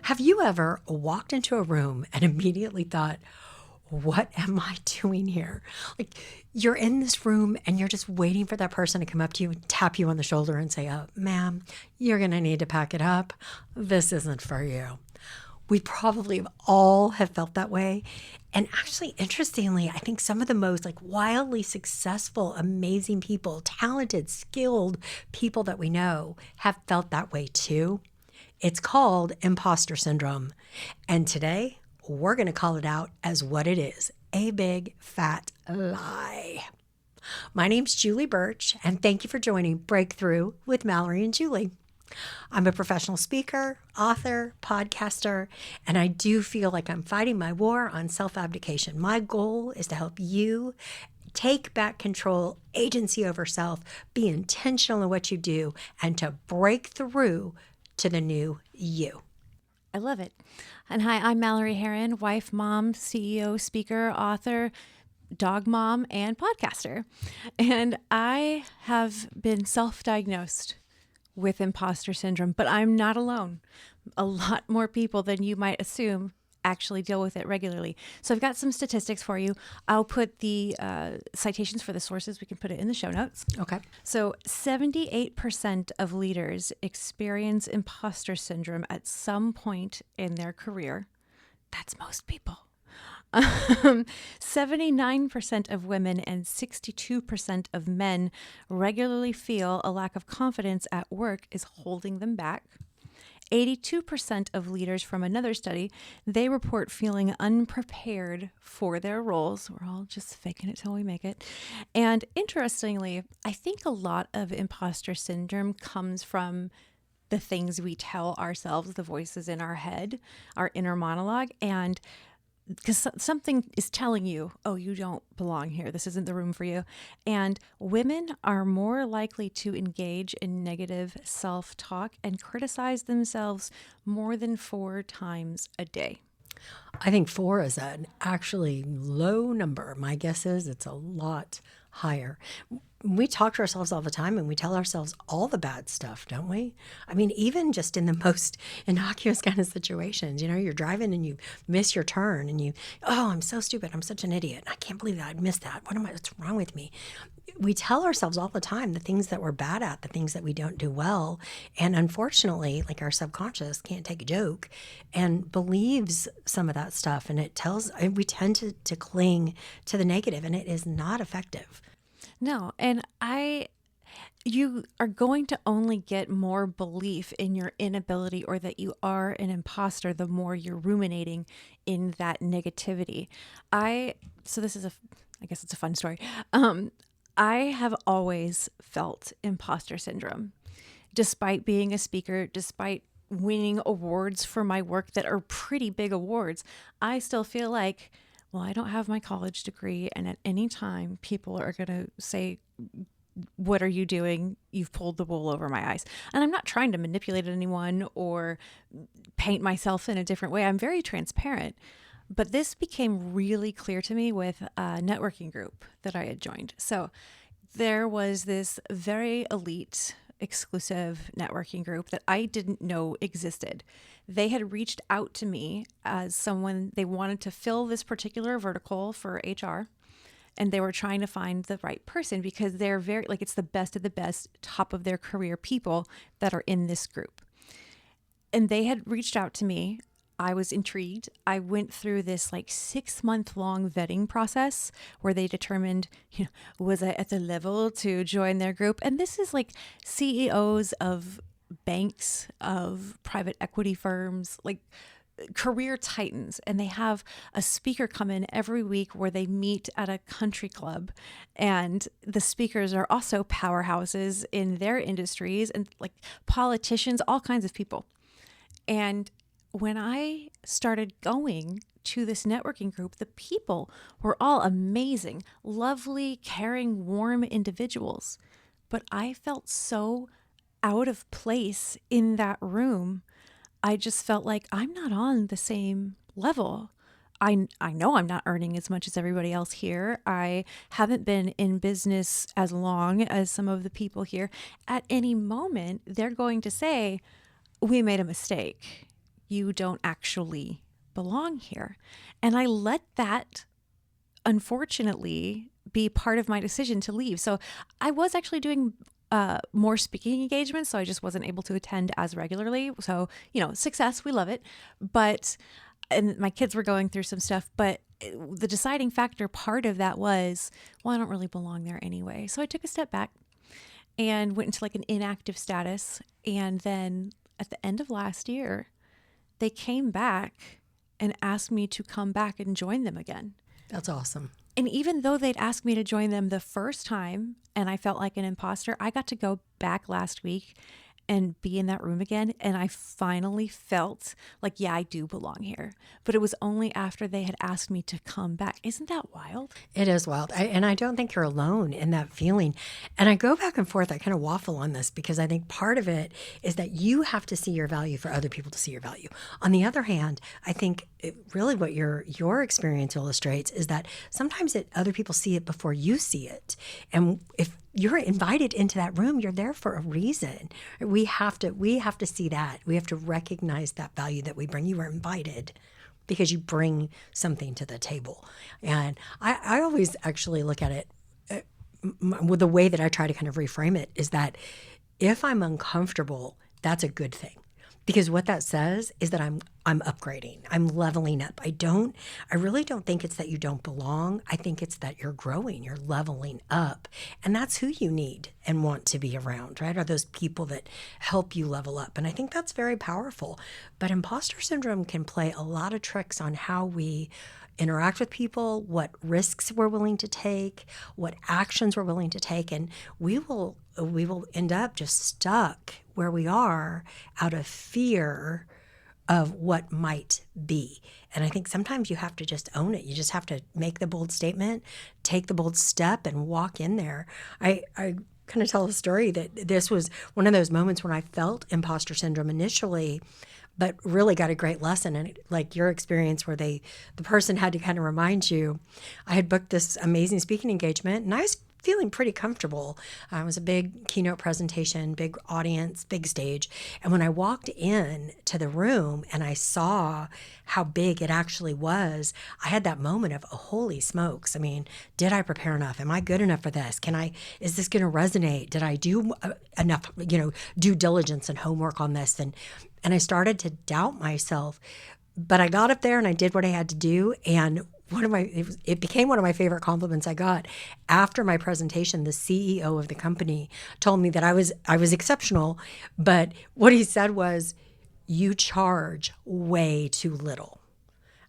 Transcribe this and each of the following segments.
Have you ever walked into a room and immediately thought, what am I doing here? Like you're in this room and you're just waiting for that person to come up to you and tap you on the shoulder and say, oh, ma'am, you're going to need to pack it up. This isn't for you. We probably all have felt that way. And actually, interestingly, I think some of the most like wildly successful, amazing people, talented, skilled people that we know have felt that way too. It's called imposter syndrome. And today, we're going to call it out as what it is, a big fat lie. My name's Julie Burch, and thank you for joining Breakthrough with Mallory and Julie. I'm a professional speaker, author, podcaster, and I do feel like I'm fighting my war on self-abdication. My goal is to help you take back control, agency over self, be intentional in what you do, and to break through to the new you. I love it. And hi, I'm Mallory Herron, wife, mom, CEO, speaker, author, dog mom, and podcaster. And I have been self-diagnosed with imposter syndrome, but I'm not alone. A lot more people than you might assume actually deal with it regularly. So I've got some statistics for you. I'll put the citations for the sources. We can put it in the show notes. Okay. So 78% of leaders experience imposter syndrome at some point in their career. That's most people. 79% of women and 62% of men regularly feel a lack of confidence at work is holding them back. 82% of leaders from another study, they report feeling unprepared for their roles. We're all just faking it till we make it. And interestingly, I think a lot of imposter syndrome comes from the things we tell ourselves, the voices in our head, our inner monologue. And because something is telling you, oh, you don't belong here. This isn't the room for you. And women are more likely to engage in negative self-talk and criticize themselves more than 4 times a day. I think 4 is an actually low number. My guess is it's a lot higher. We talk to ourselves all the time and we tell ourselves all the bad stuff, don't we? I mean, even just in the most innocuous kind of situations, you're driving and you miss your turn and oh, I'm so stupid. I'm such an idiot. I can't believe that I missed that. What's wrong with me? We tell ourselves all the time the things that we're bad at, the things that we don't do well. And unfortunately, like our subconscious can't take a joke and believes some of that stuff. And we tend to cling to the negative, and it is not effective. No, and you are going to only get more belief in your inability or that you are an imposter the more you're ruminating in that negativity. So this is I guess it's a fun story. I have always felt imposter syndrome, despite being a speaker, despite winning awards for my work that are pretty big awards. I still feel like, well, I don't have my college degree, and at any time people are going to say, what are you doing? You've pulled the wool over my eyes. And I'm not trying to manipulate anyone or paint myself in a different way. I'm very transparent. But this became really clear to me with a networking group that I had joined. So there was this very elite, exclusive networking group that I didn't know existed. They had reached out to me as someone, they wanted to fill this particular vertical for HR, and they were trying to find the right person because they're it's the best of the best, top of their career people that are in this group. And they had reached out to me. I was intrigued. I went through this 6-month-long vetting process where they determined, was I at the level to join their group? And this is CEOs of banks, of private equity firms, career titans. And they have a speaker come in every week where they meet at a country club. And the speakers are also powerhouses in their industries and politicians, all kinds of people. And when I started going to this networking group, the people were all amazing, lovely, caring, warm individuals. But I felt so out of place in that room. I just felt like I'm not on the same level. I know I'm not earning as much as everybody else here. I haven't been in business as long as some of the people here. At any moment, they're going to say, we made a mistake. you don't actually belong here. And I let that, unfortunately, be part of my decision to leave. So I was actually doing more speaking engagements, so I just wasn't able to attend as regularly. So, success, we love it. And my kids were going through some stuff, but the deciding factor part of that was, well, I don't really belong there anyway. So I took a step back and went into like an inactive status. And then at the end of last year, they came back and asked me to come back and join them again. That's awesome. And even though they'd asked me to join them the first time and I felt like an imposter, I got to go back last week and be in that room again. And I finally felt like, yeah, I do belong here. But it was only after they had asked me to come back. Isn't that wild? It is wild. And I don't think you're alone in that feeling. And I go back and forth. I kind of waffle on this because I think part of it is that you have to see your value for other people to see your value. On the other hand, I think really what your experience illustrates is that sometimes other people see it before you see it. And if you're invited into that room, you're there for a reason. We have to see that. We have to recognize that value that we bring. You are invited because you bring something to the table. And I always actually look at it with the way that I try to kind of reframe it is that if I'm uncomfortable, that's a good thing. Because what that says is that I'm upgrading, I'm leveling up. I really don't think it's that you don't belong. I think it's that you're growing, you're leveling up. And that's who you need and want to be around, right? Are those people that help you level up. And I think that's very powerful. But imposter syndrome can play a lot of tricks on how we interact with people, what risks we're willing to take, what actions we're willing to take. And we will end up just stuck where we are out of fear of what might be. And I think sometimes you have to just own it. You just have to make the bold statement, take the bold step, and walk in there. I kind of tell a story that this was one of those moments when I felt imposter syndrome initially, but really got a great lesson. And like your experience where the person had to kind of remind you, I had booked this amazing speaking engagement and I was feeling pretty comfortable. It was a big keynote presentation, big audience, big stage. And when I walked in to the room and I saw how big it actually was, I had that moment of, oh, holy smokes. I mean, did I prepare enough? Am I good enough for this? Is this going to resonate? Did I do enough, due diligence and homework on this? And I started to doubt myself, but I got up there and I did what I had to do. And it became one of my favorite compliments I got. After my presentation, the CEO of the company told me that I was exceptional, but what he said was, "You charge way too little."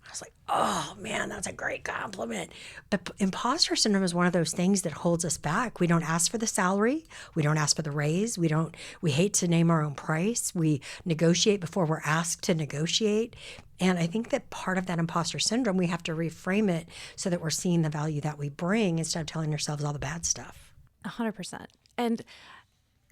I was like, oh man, that's a great compliment. But imposter syndrome is one of those things that holds us back. We don't ask for the salary. We don't ask for the raise. We hate to name our own price. We negotiate before we're asked to negotiate. And I think that part of that imposter syndrome, we have to reframe it so that we're seeing the value that we bring instead of telling ourselves all the bad stuff. 100%. And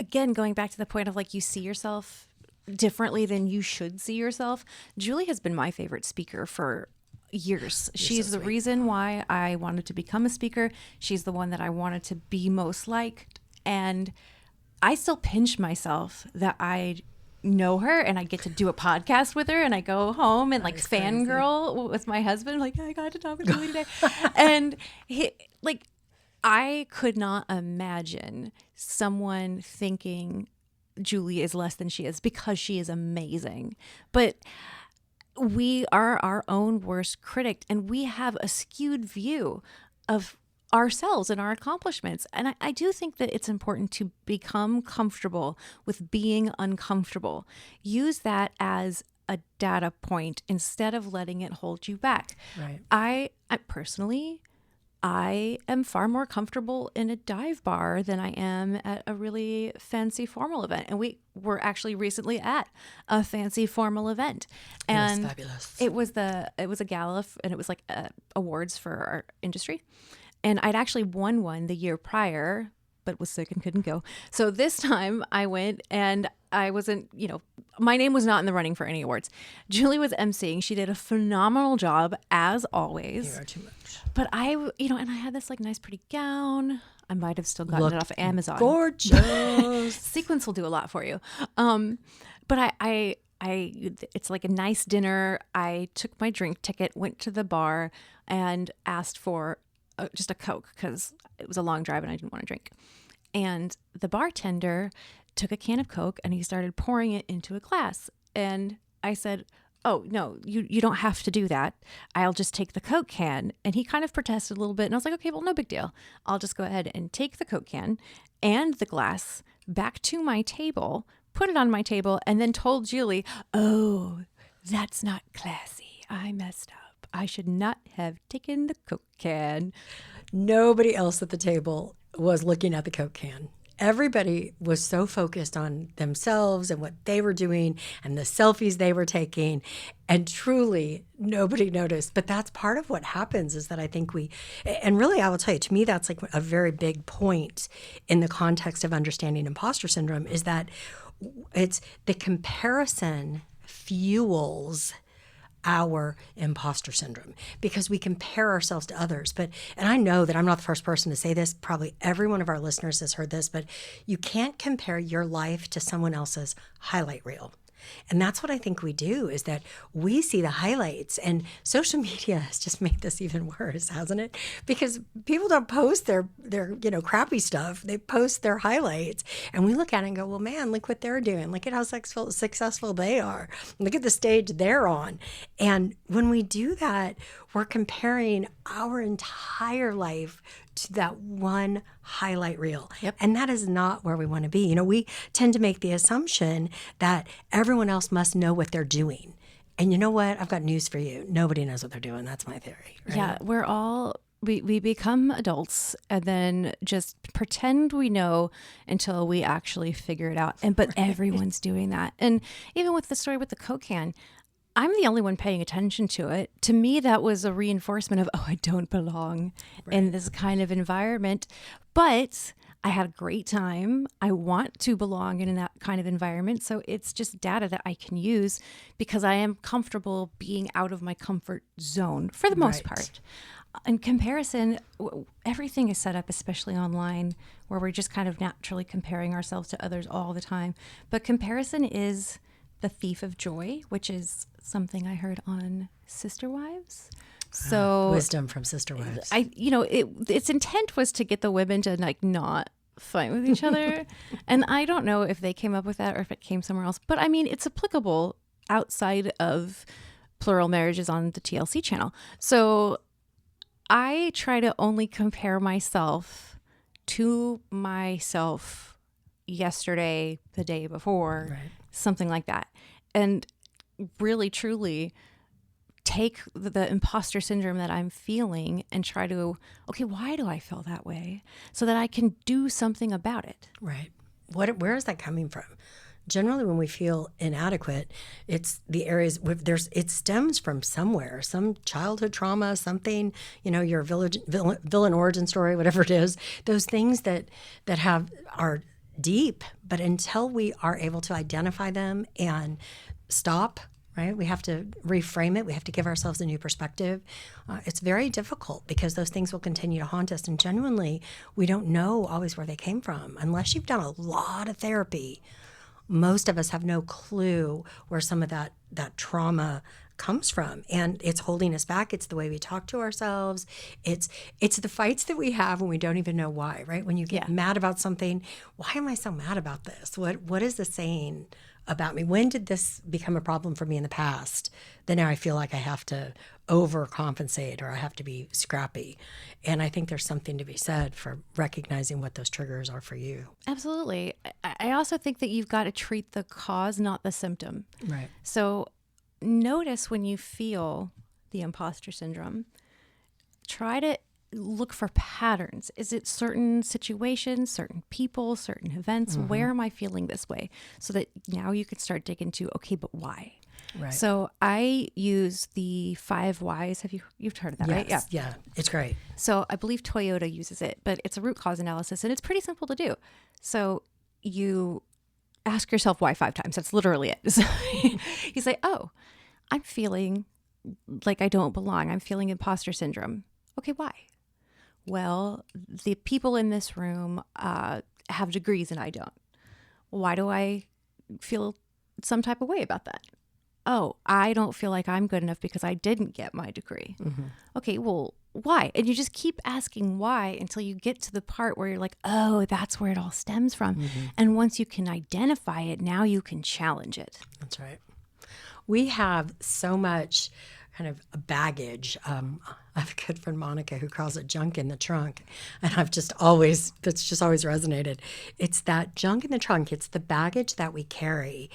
again, going back to the point of like, you see yourself differently than you should see yourself. Julie has been my favorite speaker for years. She's the reason why I wanted to become a speaker. She's the one that I wanted to be most like. And I still pinch myself that I know her and I get to do a podcast with her and I go home and like fangirl with my husband, like, I got to talk with Julie today. And I could not imagine someone thinking Julie is less than she is because she is amazing. But we are our own worst critic and we have a skewed view of ourselves and our accomplishments. And I do think that it's important to become comfortable with being uncomfortable. Use that as a data point instead of letting it hold you back. Right. I personally, I am far more comfortable in a dive bar than I am at a really fancy formal event. And we were actually recently at a fancy formal event. And it was fabulous. It was a gala and it was like awards for our industry. And I'd actually won one the year prior, but was sick and couldn't go. So this time I went and I wasn't, my name was not in the running for any awards. Julie was emceeing. She did a phenomenal job as always. You are too much. But and I had this like nice pretty gown. I might have still gotten it off of Amazon. Gorgeous. Sequins will do a lot for you. But I it's like a nice dinner. I took my drink ticket, went to the bar, and asked for just a Coke because it was a long drive and I didn't want to drink. And the bartender took a can of Coke and he started pouring it into a glass. And I said, "Oh, no, you don't have to do that. I'll just take the Coke can." And he kind of protested a little bit. And I was like, "Okay, well, no big deal. I'll just go ahead and take the Coke can and the glass back to my table, put it on my table, and then told Julie, 'Oh, that's not classy. I messed up. I should not have taken the Coke can.'" Nobody else at the table was looking at the Coke can. Everybody was so focused on themselves and what they were doing and the selfies they were taking. And truly, nobody noticed. But that's part of what happens is that I think and really, I will tell you, to me, that's like a very big point in the context of understanding imposter syndrome is that it's the comparison fuels our imposter syndrome because we compare ourselves to others. And I know that I'm not the first person to say this. Probably every one of our listeners has heard this, but you can't compare your life to someone else's highlight reel. And that's what I think we do is that we see the highlights, and social media has just made this even worse, hasn't it? Because people don't post their crappy stuff. They post their highlights, and we look at it and go, well, man, look what they're doing. Look at how successful they are. Look at the stage they're on. And when we do that, we're comparing our entire life to that one highlight reel. Yep. And that is not where we want to be. We tend to make the assumption that everyone else must know what they're doing. And you know what? I've got news for you. Nobody knows what they're doing. That's my theory. Right? Yeah, we become adults and then just pretend we know until we actually figure it out. But everyone's doing that. And even with the story with the Coke can, I'm the only one paying attention to it. To me, that was a reinforcement of, I don't belong in this kind of environment. But I had a great time. I want to belong in that kind of environment. So it's just data that I can use because I am comfortable being out of my comfort zone for the most part. In comparison, everything is set up, especially online, where we're just kind of naturally comparing ourselves to others all the time. But comparison is the thief of joy, which is something I heard on Sister Wives. So wisdom from Sister Wives. Its intent was to get the women to not fight with each other. And I don't know if they came up with that or if it came somewhere else. But I mean, it's applicable outside of plural marriages on the TLC channel. So I try to only compare myself to myself yesterday, the day before, something like that. And really, truly take the imposter syndrome that I'm feeling and try to, okay, why do I feel that way? So that I can do something about it. Right. Where is that coming from? Generally, when we feel inadequate, it's the areas it stems from somewhere, some childhood trauma, something, your villain origin story, whatever it is, those things that are deep, but until we are able to identify them and stop, right? We have to reframe it. We have to give ourselves a new perspective. It's very difficult because those things will continue to haunt us. And genuinely, we don't know always where they came from. Unless you've done a lot of therapy, most of us have no clue where some of that trauma comes from, and it's holding us back. It's the way we talk to ourselves. It's the fights that we have when we don't even know why, right? When you get mad about something, why am I so mad about this? What is this saying about me? When did this become a problem for me in the past? Then now I feel like I have to overcompensate or I have to be scrappy. And I think there's something to be said for recognizing what those triggers are for you. Absolutely. I also think that you've got to treat the cause, not the symptom. Right. So notice when you feel the imposter syndrome, try to look for patterns. Is it certain situations, certain people, certain events? Mm-hmm. Where am I feeling this way? So that now you can start digging into, okay, but why? Right. So I use the 5 whys. You've heard of that, right? Yeah, it's great. So I believe Toyota uses it, but it's a root cause analysis and it's pretty simple to do. So you ask yourself why 5 times. That's literally it. So you say, oh, I'm feeling like I don't belong. I'm feeling imposter syndrome. Okay, why? Well, the people in this room have degrees and I don't. Why do I feel some type of way about that. Oh, I don't feel like I'm good enough because I didn't get my degree. Okay, well, why? And you just keep asking why until you get to the part where you're like, oh, that's where it all stems from. And once you can identify it, now you can challenge it. That's right. We have so much kind of baggage. I have a good friend, Monica, who calls it junk in the trunk. And that's just always resonated. It's that junk in the trunk. It's the baggage that we carry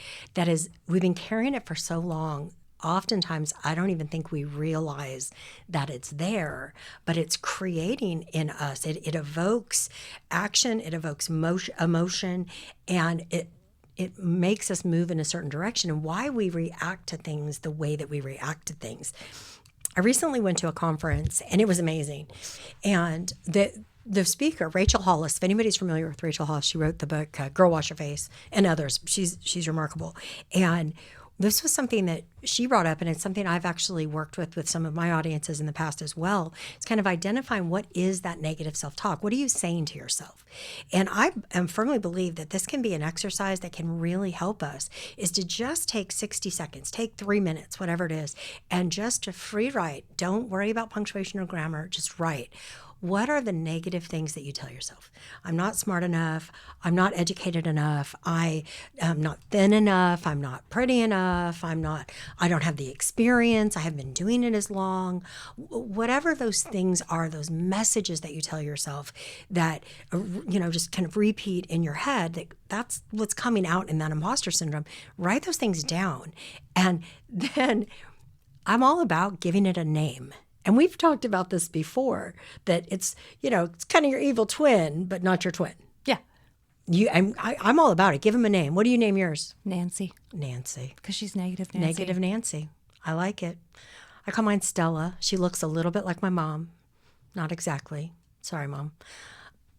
we've been carrying it for so long. Oftentimes, I don't even think we realize that it's there, but it's creating in us. It evokes action, it evokes emotion, and it makes us move in a certain direction, and why we react to things the way that we react to things. I recently went to a conference, and it was amazing. And the speaker, Rachel Hollis, if anybody's familiar with Rachel Hollis, she wrote the book Girl Wash Your Face and others. She's remarkable. And this was something that she brought up, and it's something I've actually worked with some of my audiences in the past as well. It's kind of identifying what is that negative self-talk. What are you saying to yourself? And I firmly believe that this can be an exercise that can really help us, is to just take 60 seconds, take 3 minutes, whatever it is, and just to free write. Don't worry about punctuation or grammar, just write. What are the negative things that you tell yourself? I'm not smart enough. I'm not educated enough. I am not thin enough. I'm not pretty enough. I don't have the experience. I haven't been doing it as long. Whatever those things are, those messages that you tell yourself that, just kind of repeat in your head, that's what's coming out in that imposter syndrome. Write those things down. And then I'm all about giving it a name. And we've talked about this before, that it's kind of your evil twin, but not your twin. Yeah. I'm all about it. Give him a name. What do you name yours? Nancy. Nancy. Because she's negative Nancy. Negative Nancy. I like it. I call mine Stella. She looks a little bit like my mom. Not exactly. Sorry, Mom.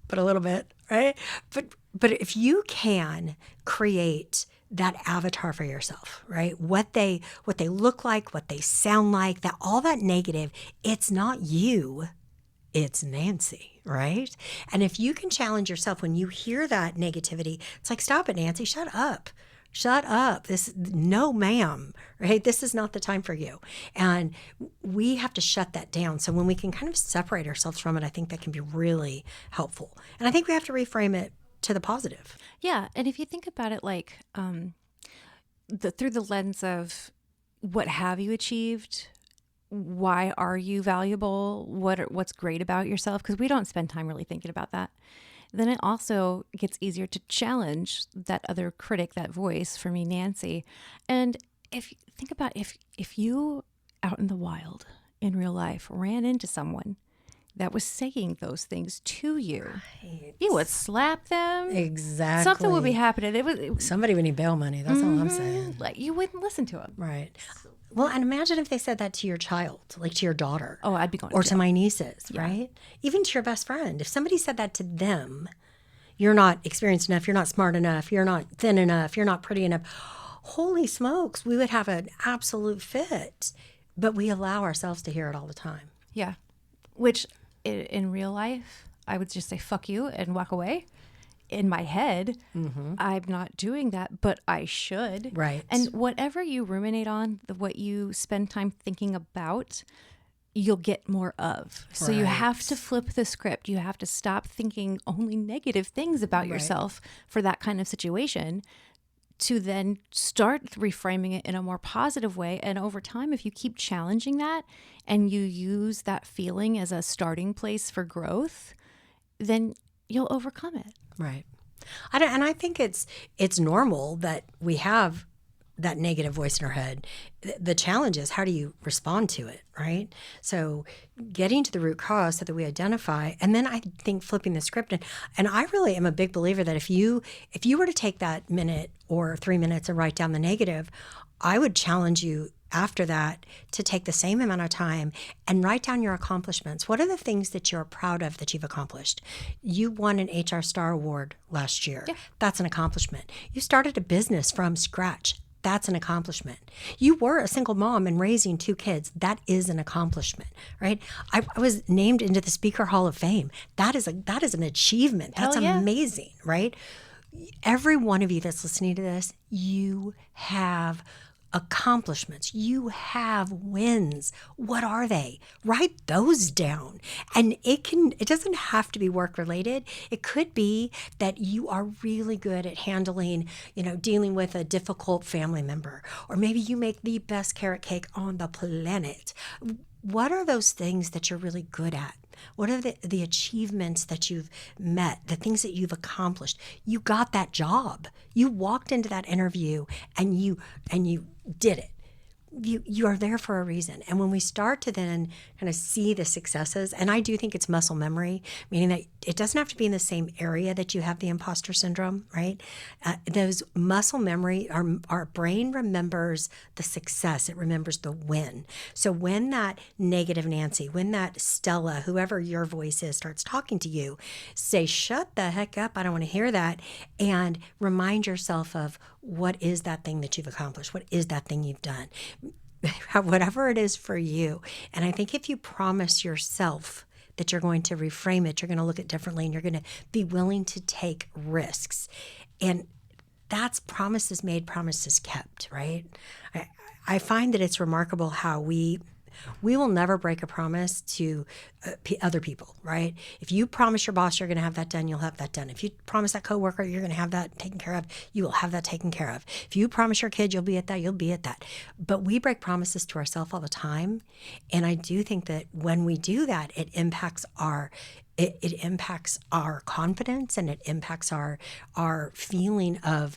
But a little bit, right? But if you can create that avatar for yourself, right? What they look like, what they sound like, that all that negative, it's not you, it's Nancy, right? And if you can challenge yourself when you hear that negativity, it's like, stop it, Nancy, shut up. Shut up. No, ma'am, right? This is not the time for you. And we have to shut that down. So when we can kind of separate ourselves from it, I think that can be really helpful. And I think we have to reframe it to the positive. Yeah. And if you think about it like through the lens of what have you achieved, why are you valuable, what's great about yourself, because we don't spend time really thinking about that, then it also gets easier to challenge that other critic, that voice, for me, Nancy. And if you think about if you out in the wild in real life ran into someone that was saying those things to you, right, you would slap them. Exactly. Something would be happening. Somebody would need bail money. That's all I'm saying. Like, you wouldn't listen to them. Right. Well, and imagine if they said that to your child, like to your daughter. Oh, I'd be going to my nieces, yeah, right? Even to your best friend. If somebody said that to them, you're not experienced enough, you're not smart enough, you're not thin enough, you're not pretty enough. Holy smokes, we would have an absolute fit. But we allow ourselves to hear it all the time. Yeah. Which in real life, I would just say, fuck you, and walk away. In my head, I'm not doing that, but I should. Right. And whatever you ruminate on, what you spend time thinking about, you'll get more of. So you have to flip the script. You have to stop thinking only negative things about yourself for that kind of situation, to then start reframing it in a more positive way. And over time, if you keep challenging that and you use that feeling as a starting place for growth, then you'll overcome it. Right. And I think it's normal that we have that negative voice in our head. The challenge is, how do you respond to it, right? So getting to the root cause so that we identify, and then I think flipping the script. And I really am a big believer that if you were to take that minute or 3 minutes and write down the negative, I would challenge you after that to take the same amount of time and write down your accomplishments. What are the things that you're proud of that you've accomplished? You won an HR Star Award last year. Yeah. That's an accomplishment. You started a business from scratch. That's an accomplishment. You were a single mom and raising 2 kids. That is an accomplishment, right? I was named into the Speaker Hall of Fame. That is an achievement. That's amazing, right? every one of you that's listening to this, you have accomplishments. You have wins. What are they? Write those down. And it doesn't have to be work related. It could be that you are really good at handling, dealing with a difficult family member, or maybe you make the best carrot cake on the planet. What are those things that you're really good at? What are the achievements that you've met, the things that you've accomplished? You got that job. You walked into that interview and you did it. You are there for a reason. And when we start to then kind of see the successes, and I do think it's muscle memory, meaning that it doesn't have to be in the same area that you have the imposter syndrome, right? Those muscle memory, our brain remembers the success. It remembers the win. So when that negative Nancy, when that Stella, whoever your voice is, starts talking to you, say, shut the heck up. I don't want to hear that. And remind yourself of what is that thing that you've accomplished? What is that thing you've done? Whatever it is for you. And I think if you promise yourself that you're going to reframe it, you're going to look at it differently, and you're going to be willing to take risks. And that's promises made, promises kept, right? I find that it's remarkable how we will never break a promise to other people, right? If you promise your boss you're going to have that done, you'll have that done. If you promise that coworker you're going to have that taken care of, you will have that taken care of. If you promise your kid you'll be at that, you'll be at that. But we break promises to ourselves all the time. And I do think that when we do that, it impacts our confidence, and it impacts our feeling of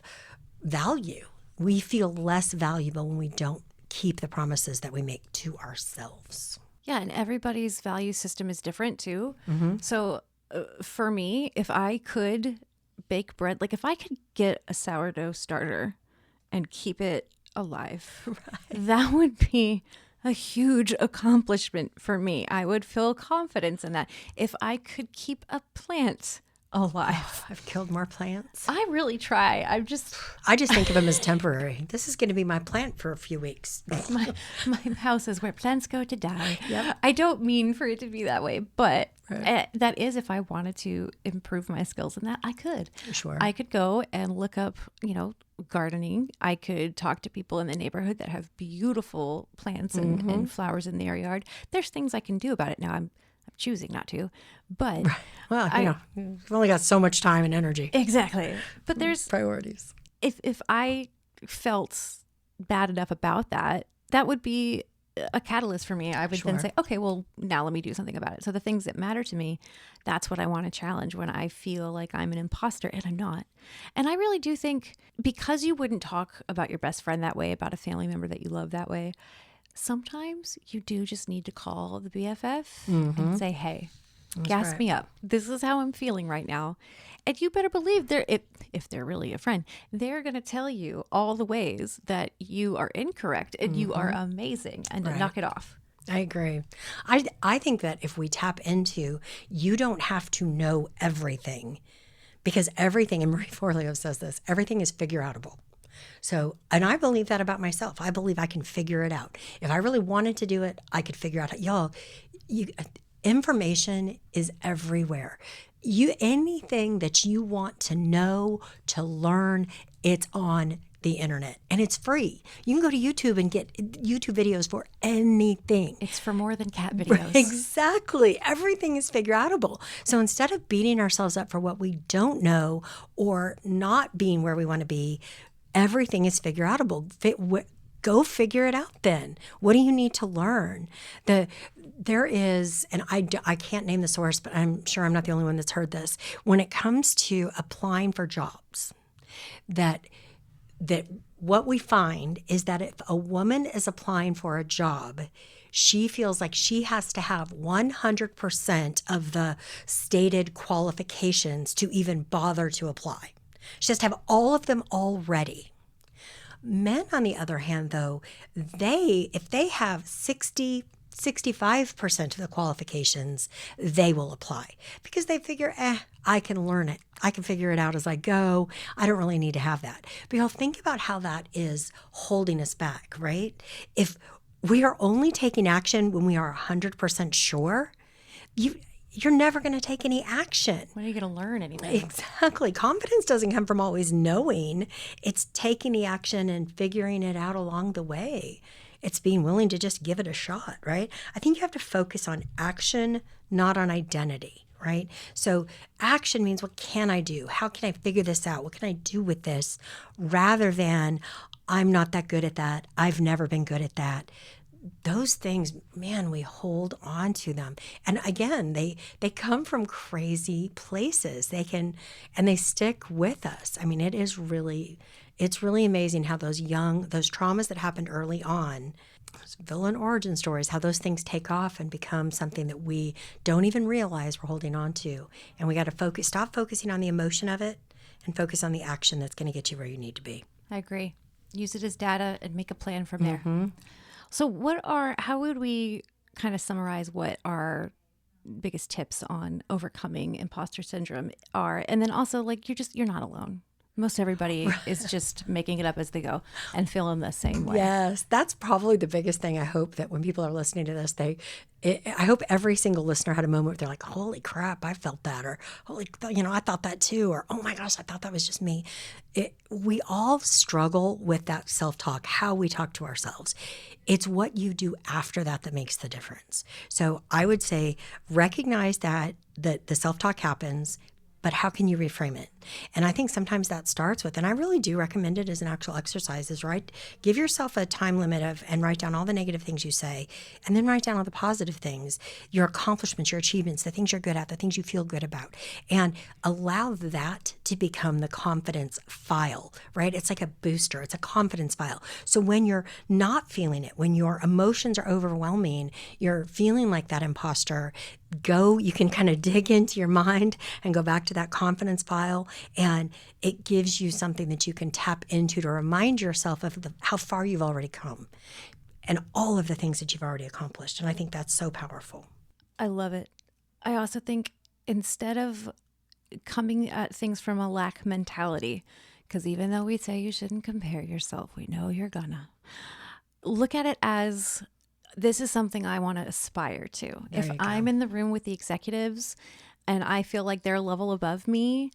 value. We feel less valuable when we don't keep the promises that we make to ourselves. Yeah, and everybody's value system is different too. So for me, if I could bake bread, like if I could get a sourdough starter and keep it alive, that would be a huge accomplishment for me. I would feel confidence in that. If I could keep a plant alive. I've killed more plants. I really try. I just think of them as temporary. This is going to be my plant for a few weeks. my house is where plants go to die. Yep. I don't mean for it to be that way, but that is if I wanted to improve my skills in that, I could. Sure. I could go and look up, gardening. I could talk to people in the neighborhood that have beautiful plants and flowers in their yard. There's things I can do about it now. I'm choosing not to, but well, you've only got so much time and energy. Exactly. But there's priorities. If I felt bad enough about that, that would be a catalyst for me. I would then say, okay, well, now let me do something about it. So the things that matter to me, that's what I want to challenge when I feel like I'm an imposter, and I'm not. And I really do think, because you wouldn't talk about your best friend that way, about a family member that you love that way, sometimes you do just need to call the BFF and say, hey, gas me up. This is how I'm feeling right now. And you better believe if they're really a friend, they're going to tell you all the ways that you are incorrect and you are amazing, and to knock it off. I agree. I think that if we tap into, you don't have to know everything, because everything, and Marie Forleo says this, everything is figure outable. So, and I believe that about myself. I believe I can figure it out. If I really wanted to do it, I could figure out. Information is everywhere. Anything that you want to know, to learn, it's on the internet, and it's free. You can go to YouTube and get YouTube videos for anything. It's for more than cat videos. Exactly. Everything is figure outable. So instead of beating ourselves up for what we don't know or not being where we want to be, everything is figure outable. Go figure it out then. What do you need to learn? There is, and I can't name the source, but I'm sure I'm not the only one that's heard this. When it comes to applying for jobs, that what we find is that if a woman is applying for a job, she feels like she has to have 100% of the stated qualifications to even bother to apply. She has to have all of them already. Men, on the other hand, though, if they have 65% of the qualifications, they will apply, because they figure, I can learn it. I can figure it out as I go. I don't really need to have that. But y'all think about how that is holding us back, right? If we are only taking action when we are 100% sure, you're never going to take any action. When are you going to learn anything? Exactly. Confidence doesn't come from always knowing. It's taking the action and figuring it out along the way. It's being willing to just give it a shot, right? I think you have to focus on action, not on identity, right? So action means, what can I do? How can I figure this out? What can I do with this? Rather than, I'm not that good at that. I've never been good at that. Those things, man, we hold on to them. And again, they come from crazy places. They stick with us. I mean, it's really amazing how those traumas that happened early on, those villain origin stories, how those things take off and become something that we don't even realize we're holding on to. And we got to stop focusing on the emotion of it and focus on the action that's going to get you where you need to be. I agree. Use it as data and make a plan from there. So how would we kind of summarize what our biggest tips on overcoming imposter syndrome are? And then also, like, you're not alone. Most everybody is just making it up as they go and feeling the same way. Yes, that's probably the biggest thing. I hope that when people are listening to this, I hope every single listener had a moment where they're like, holy crap, I felt that, or holy, I thought that too, or oh my gosh, I thought that was just me. We all struggle with that self-talk, how we talk to ourselves. It's what you do after that makes the difference. So I would say recognize that the self-talk happens, but how can you reframe it? And I think sometimes that starts with, and I really do recommend it as an actual exercise, is give yourself a time limit and write down all the negative things you say, and then write down all the positive things, your accomplishments, your achievements, the things you're good at, the things you feel good about, and allow that to become the confidence file, right? It's like a booster. It's a confidence file. So when you're not feeling it, when your emotions are overwhelming, you're feeling like that imposter, you can kind of dig into your mind and go back to that confidence file, and it gives you something that you can tap into to remind yourself of how far you've already come and all of the things that you've already accomplished. And I think that's so powerful. I love it. I also think instead of coming at things from a lack mentality, because even though we say you shouldn't compare yourself, we know you're gonna. Look at it as, this is something I want to aspire to. If I'm in the room with the executives and I feel like they're a level above me,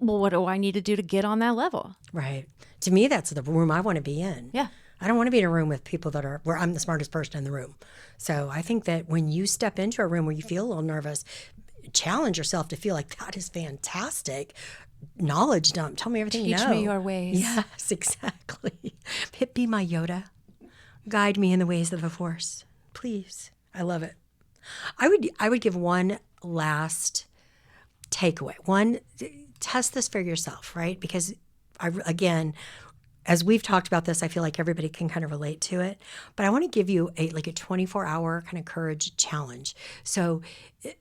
well, what do I need to do to get on that level? Right. To me, that's the room I want to be in. Yeah. I don't want to be in a room with people where I'm the smartest person in the room. So I think that when you step into a room where you feel a little nervous, challenge yourself to feel like, that is fantastic. Knowledge dump. Tell me everything you know. Teach me your ways. Yes, exactly. Be my Yoda. Guide me in the ways of the Force, please. I love it. I would give one last takeaway. Test this for yourself, right? Because again, as we've talked about this, I feel like everybody can kind of relate to it. But I want to give you a 24-hour kind of courage challenge. So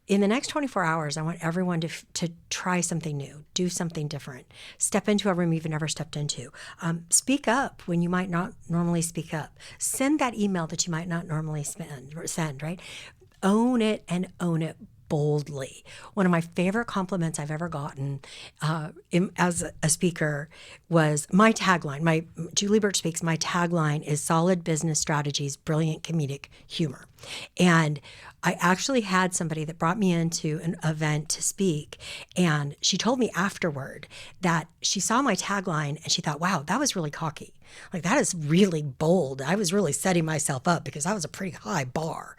in the next 24 hours, I want everyone to try something new, do something different, step into a room you've never stepped into, speak up when you might not normally speak up, send that email that you might not normally send, right? Own it and own it boldly. One of my favorite compliments I've ever gotten as a speaker was my tagline. Julie Burch Speaks, my tagline is solid business strategies, brilliant comedic humor. And I actually had somebody that brought me into an event to speak, and she told me afterward that she saw my tagline and she thought, wow, that was really cocky. Like, that is really bold. I was really setting myself up because that was a pretty high bar.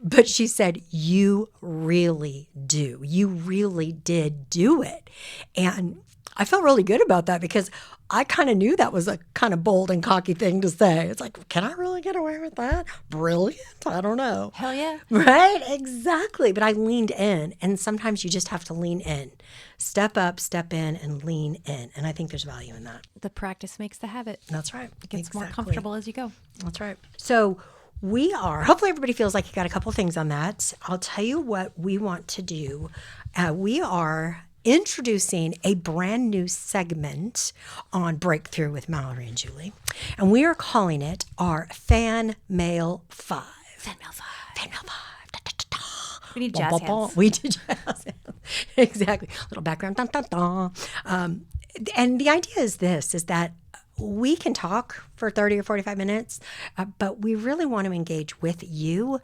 But she said, you really do. You really did do it. And I felt really good about that because I kind of knew that was a kind of bold and cocky thing to say. It's like, can I really get away with that? Brilliant. I don't know. Hell yeah. Right? Exactly. But I leaned in. And sometimes you just have to lean in. Step up, step in, and lean in. And I think there's value in that. The practice makes the habit. That's right. It gets more comfortable as you go. That's right. So hopefully everybody feels like you got a couple things on that. I'll tell you what we want to do. We are introducing a brand new segment on Breakthrough with Mallory and Julie. And we are calling it our Fan Mail 5. Fan Mail 5. Fan Mail 5. Da, da, da, da. We need jazz hands. We did jazz hands. Exactly. Little background. Dun, dun, dun. And the idea is that we can talk for 30 or 45 minutes, but we really want to engage with you.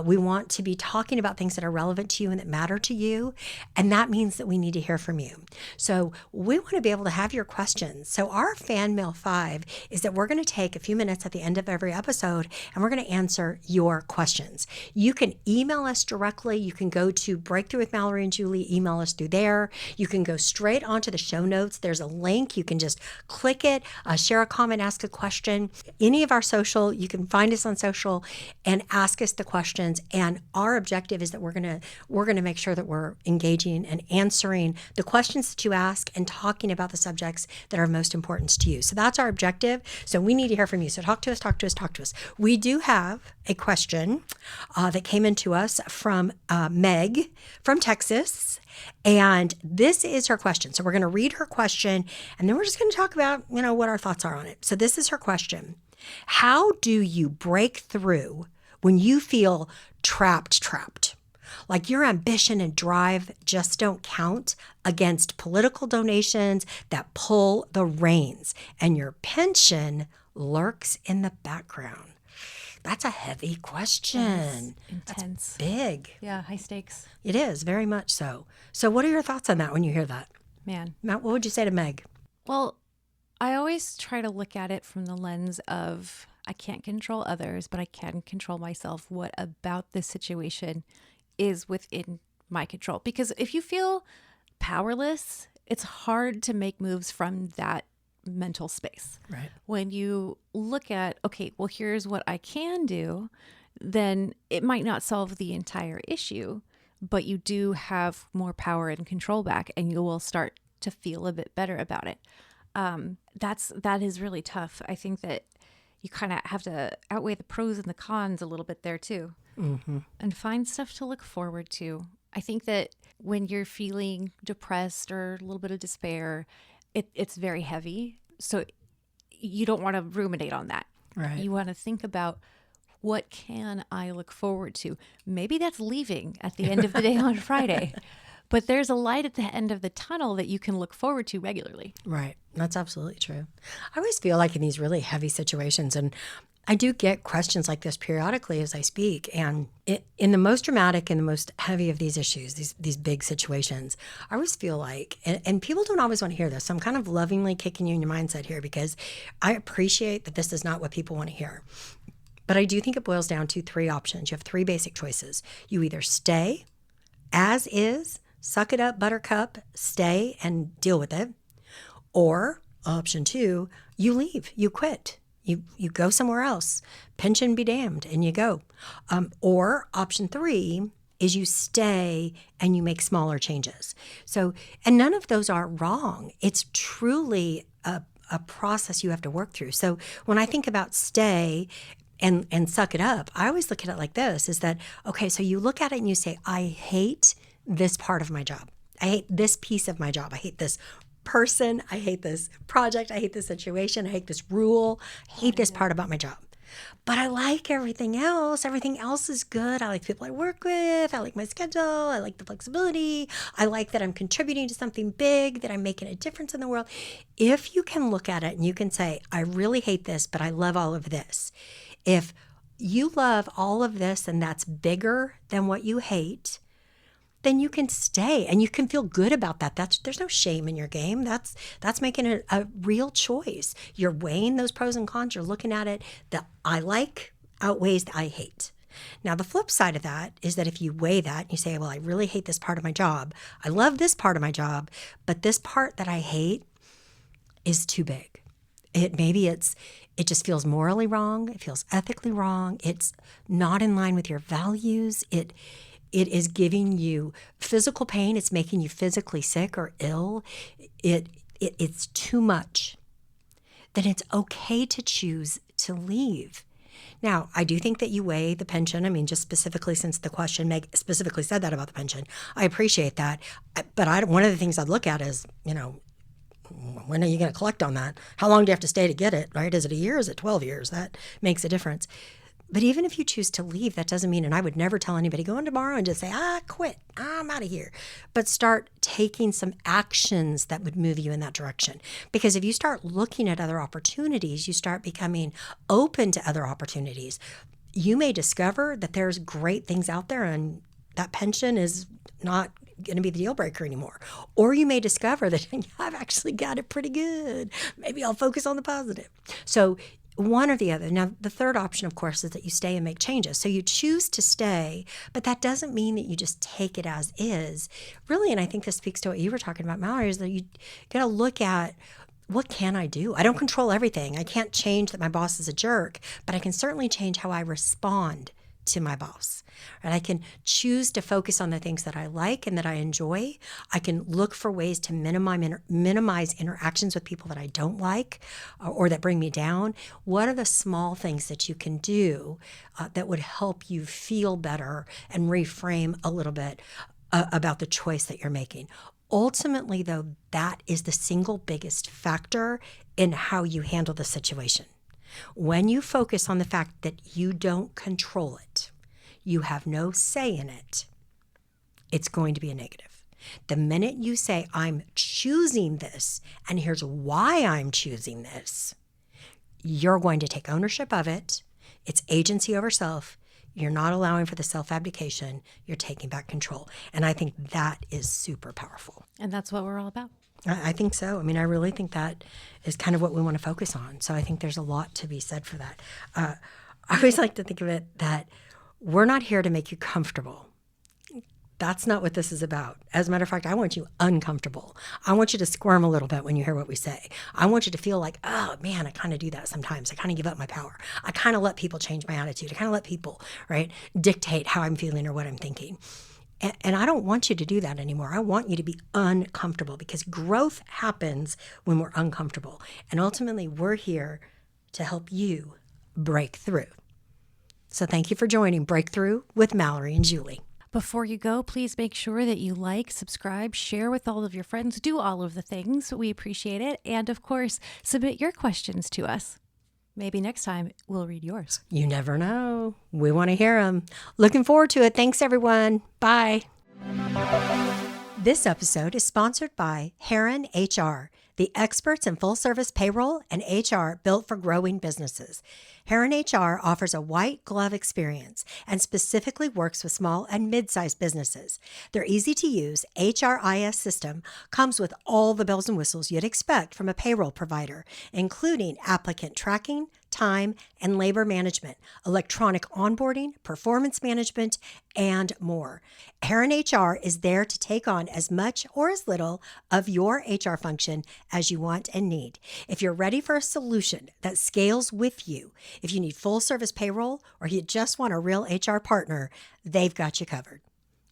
We want to be talking about things that are relevant to you and that matter to you. And that means that we need to hear from you. So we want to be able to have your questions. So our fan mail 5 is that we're going to take a few minutes at the end of every episode and we're going to answer your questions. You can email us directly. You can go to Breakthrough with Mallory and Julie, email us through there. You can go straight onto the show notes. There's a link. You can just click it, share a comment, ask a question. Any of our social, you can find us on social and ask us the questions. And our objective is that we're gonna make sure that we're engaging and answering the questions that you ask and talking about the subjects that are most important to you. So that's our objective. So we need to hear from you. So talk to us, talk to us, talk to us. We do have a question that came into us from Meg from Texas. And this is her question. So we're going to read her question and then we're just going to talk about, what our thoughts are on it. So this is her question. How do you break through when you feel trapped? Like your ambition and drive just don't count against political donations that pull the reins and your pension lurks in the background. That's a heavy question. Intense. That's big. Yeah, high stakes. It is, very much so. So what are your thoughts on that when you hear that? Man. Matt, what would you say to Meg? Well, I always try to look at it from the lens of I can't control others, but I can control myself. What about this situation is within my control? Because if you feel powerless, it's hard to make moves from that mental space. Right. When you look at, okay, well, here's what I can do, then it might not solve the entire issue, but you do have more power and control back and you will start to feel a bit better about it. That is really tough. I think that you kind of have to outweigh the pros and the cons a little bit there too, and find stuff to look forward to. I think that when you're feeling depressed or a little bit of despair, it's very heavy. So you don't want to ruminate on that. Right. You want to think about what can I look forward to? Maybe that's leaving at the end of the day on Friday. But there's a light at the end of the tunnel that you can look forward to regularly. Right. That's absolutely true. I always feel like in these really heavy situations, and I do get questions like this periodically as I speak. And in the most dramatic and the most heavy of these issues, these big situations, I always feel like, and people don't always want to hear this, so I'm kind of lovingly kicking you in your mindset here because I appreciate that this is not what people want to hear. But I do think it boils down to 3 options. You have 3 basic choices. You either stay as is, suck it up, buttercup, stay and deal with it. Or option 2, you leave, you quit. You go somewhere else, pension be damned, and you go. Or option 3 is you stay and you make smaller changes. So, and none of those are wrong. It's truly a process you have to work through. So when I think about stay and suck it up, I always look at it like this, is that, okay, so you look at it and you say, I hate this part of my job. I hate this piece of my job. I hate this person. I hate this project. I hate this situation. I hate this rule. I hate this part about my job. But I like everything else. Everything else is good. I like people I work with. I like my schedule. I like the flexibility. I like that I'm contributing to something big, that I'm making a difference in the world. If you can look at it and you can say, I really hate this, but I love all of this. If you love all of this and that's bigger than what you hate, then you can stay and you can feel good about that. There's no shame in your game. That's making it a real choice. You're weighing those pros and cons. You're looking at it. The I like outweighs the I hate. Now, the flip side of that is that if you weigh that and you say, well, I really hate this part of my job. I love this part of my job, but this part that I hate is too big. It just feels morally wrong. It feels ethically wrong. It's not in line with your values. It is giving you physical pain. It's making you physically sick or ill. It's too much. Then it's okay to choose to leave. Now, I do think that you weigh the pension. I mean, just specifically since the question, Meg specifically said that about the pension. I appreciate that. But one of the things I'd look at is, when are you going to collect on that? How long do you have to stay to get it, right? Is it a year? Is it 12 years? That makes a difference. But even if you choose to leave, that doesn't mean, and I would never tell anybody, go in tomorrow and just say, quit, I'm out of here. But start taking some actions that would move you in that direction. Because if you start looking at other opportunities, you start becoming open to other opportunities. You may discover that there's great things out there and that pension is not going to be the deal breaker anymore. Or you may discover that I've actually got it pretty good. Maybe I'll focus on the positive. So one or the other. Now, the third option, of course, is that you stay and make changes. So you choose to stay, but that doesn't mean that you just take it as is. Really, and I think this speaks to what you were talking about, Mallory, is that you got to look at, what can I do? I don't control everything. I can't change that my boss is a jerk, but I can certainly change how I respond to my boss. And I can choose to focus on the things that I like and that I enjoy. I can look for ways to minimize interactions with people that I don't like or that bring me down. What are the small things that you can do that would help you feel better and reframe a little bit about the choice that you're making? Ultimately, though, that is the single biggest factor in how you handle the situation. When you focus on the fact that you don't control it, you have no say in it, it's going to be a negative. The minute you say, I'm choosing this, and here's why I'm choosing this, you're going to take ownership of it. It's agency over self. You're not allowing for the self-abdication. You're taking back control. And I think that is super powerful. And that's what we're all about. I think so. I mean, I really think that is kind of what we want to focus on. So I think there's a lot to be said for that. I always like to think of it that we're not here to make you comfortable. That's not what this is about. As a matter of fact, I want you uncomfortable. I want you to squirm a little bit when you hear what we say. I want you to feel like, oh man, I kind of do that sometimes. I kind of give up my power. I kind of let people change my attitude. I kind of let people, right, dictate how I'm feeling or what I'm thinking. And I don't want you to do that anymore. I want you to be uncomfortable because growth happens when we're uncomfortable. And ultimately, we're here to help you break through. So thank you for joining Breakthrough with Mallory and Julie. Before you go, please make sure that you like, subscribe, share with all of your friends, do all of the things. We appreciate it. And of course, submit your questions to us. Maybe next time we'll read yours. You never know. We want to hear them. Looking forward to it. Thanks, everyone. Bye. This episode is sponsored by Herron HR, the experts in full-service payroll and HR built for growing businesses. Herron HR offers a white glove experience and specifically works with small and mid-sized businesses. Their easy-to-use HRIS system comes with all the bells and whistles you'd expect from a payroll provider, including applicant tracking, time, and labor management, electronic onboarding, performance management, and more. Herron HR is there to take on as much or as little of your HR function as you want and need. If you're ready for a solution that scales with you, if you need full service payroll or you just want a real HR partner, they've got you covered.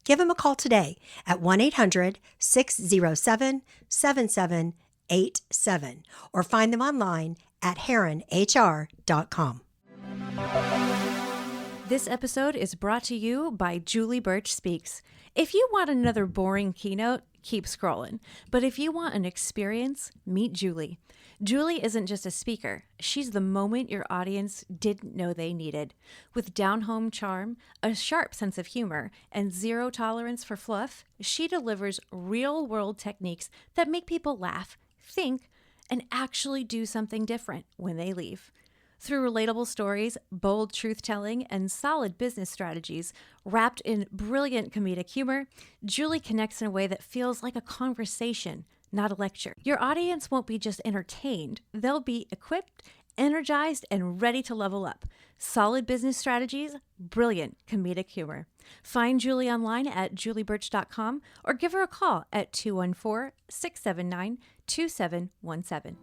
Give them a call today at 1-800-607-7787 or find them online at herronhr.com. This episode is brought to you by Julie Burch Speaks. If you want another boring keynote, keep scrolling. But if you want an experience, meet Julie. Julie isn't just a speaker. She's the moment your audience didn't know they needed. With down-home charm, a sharp sense of humor, and zero tolerance for fluff, she delivers real-world techniques that make people laugh, think, and actually do something different when they leave. Through relatable stories, bold truth-telling, and solid business strategies, wrapped in brilliant comedic humor, Julie connects in a way that feels like a conversation, not a lecture. Your audience won't be just entertained. They'll be equipped, energized, and ready to level up. Solid business strategies, brilliant comedic humor. Find Julie online at julieburch.com or give her a call at 214-679-2717.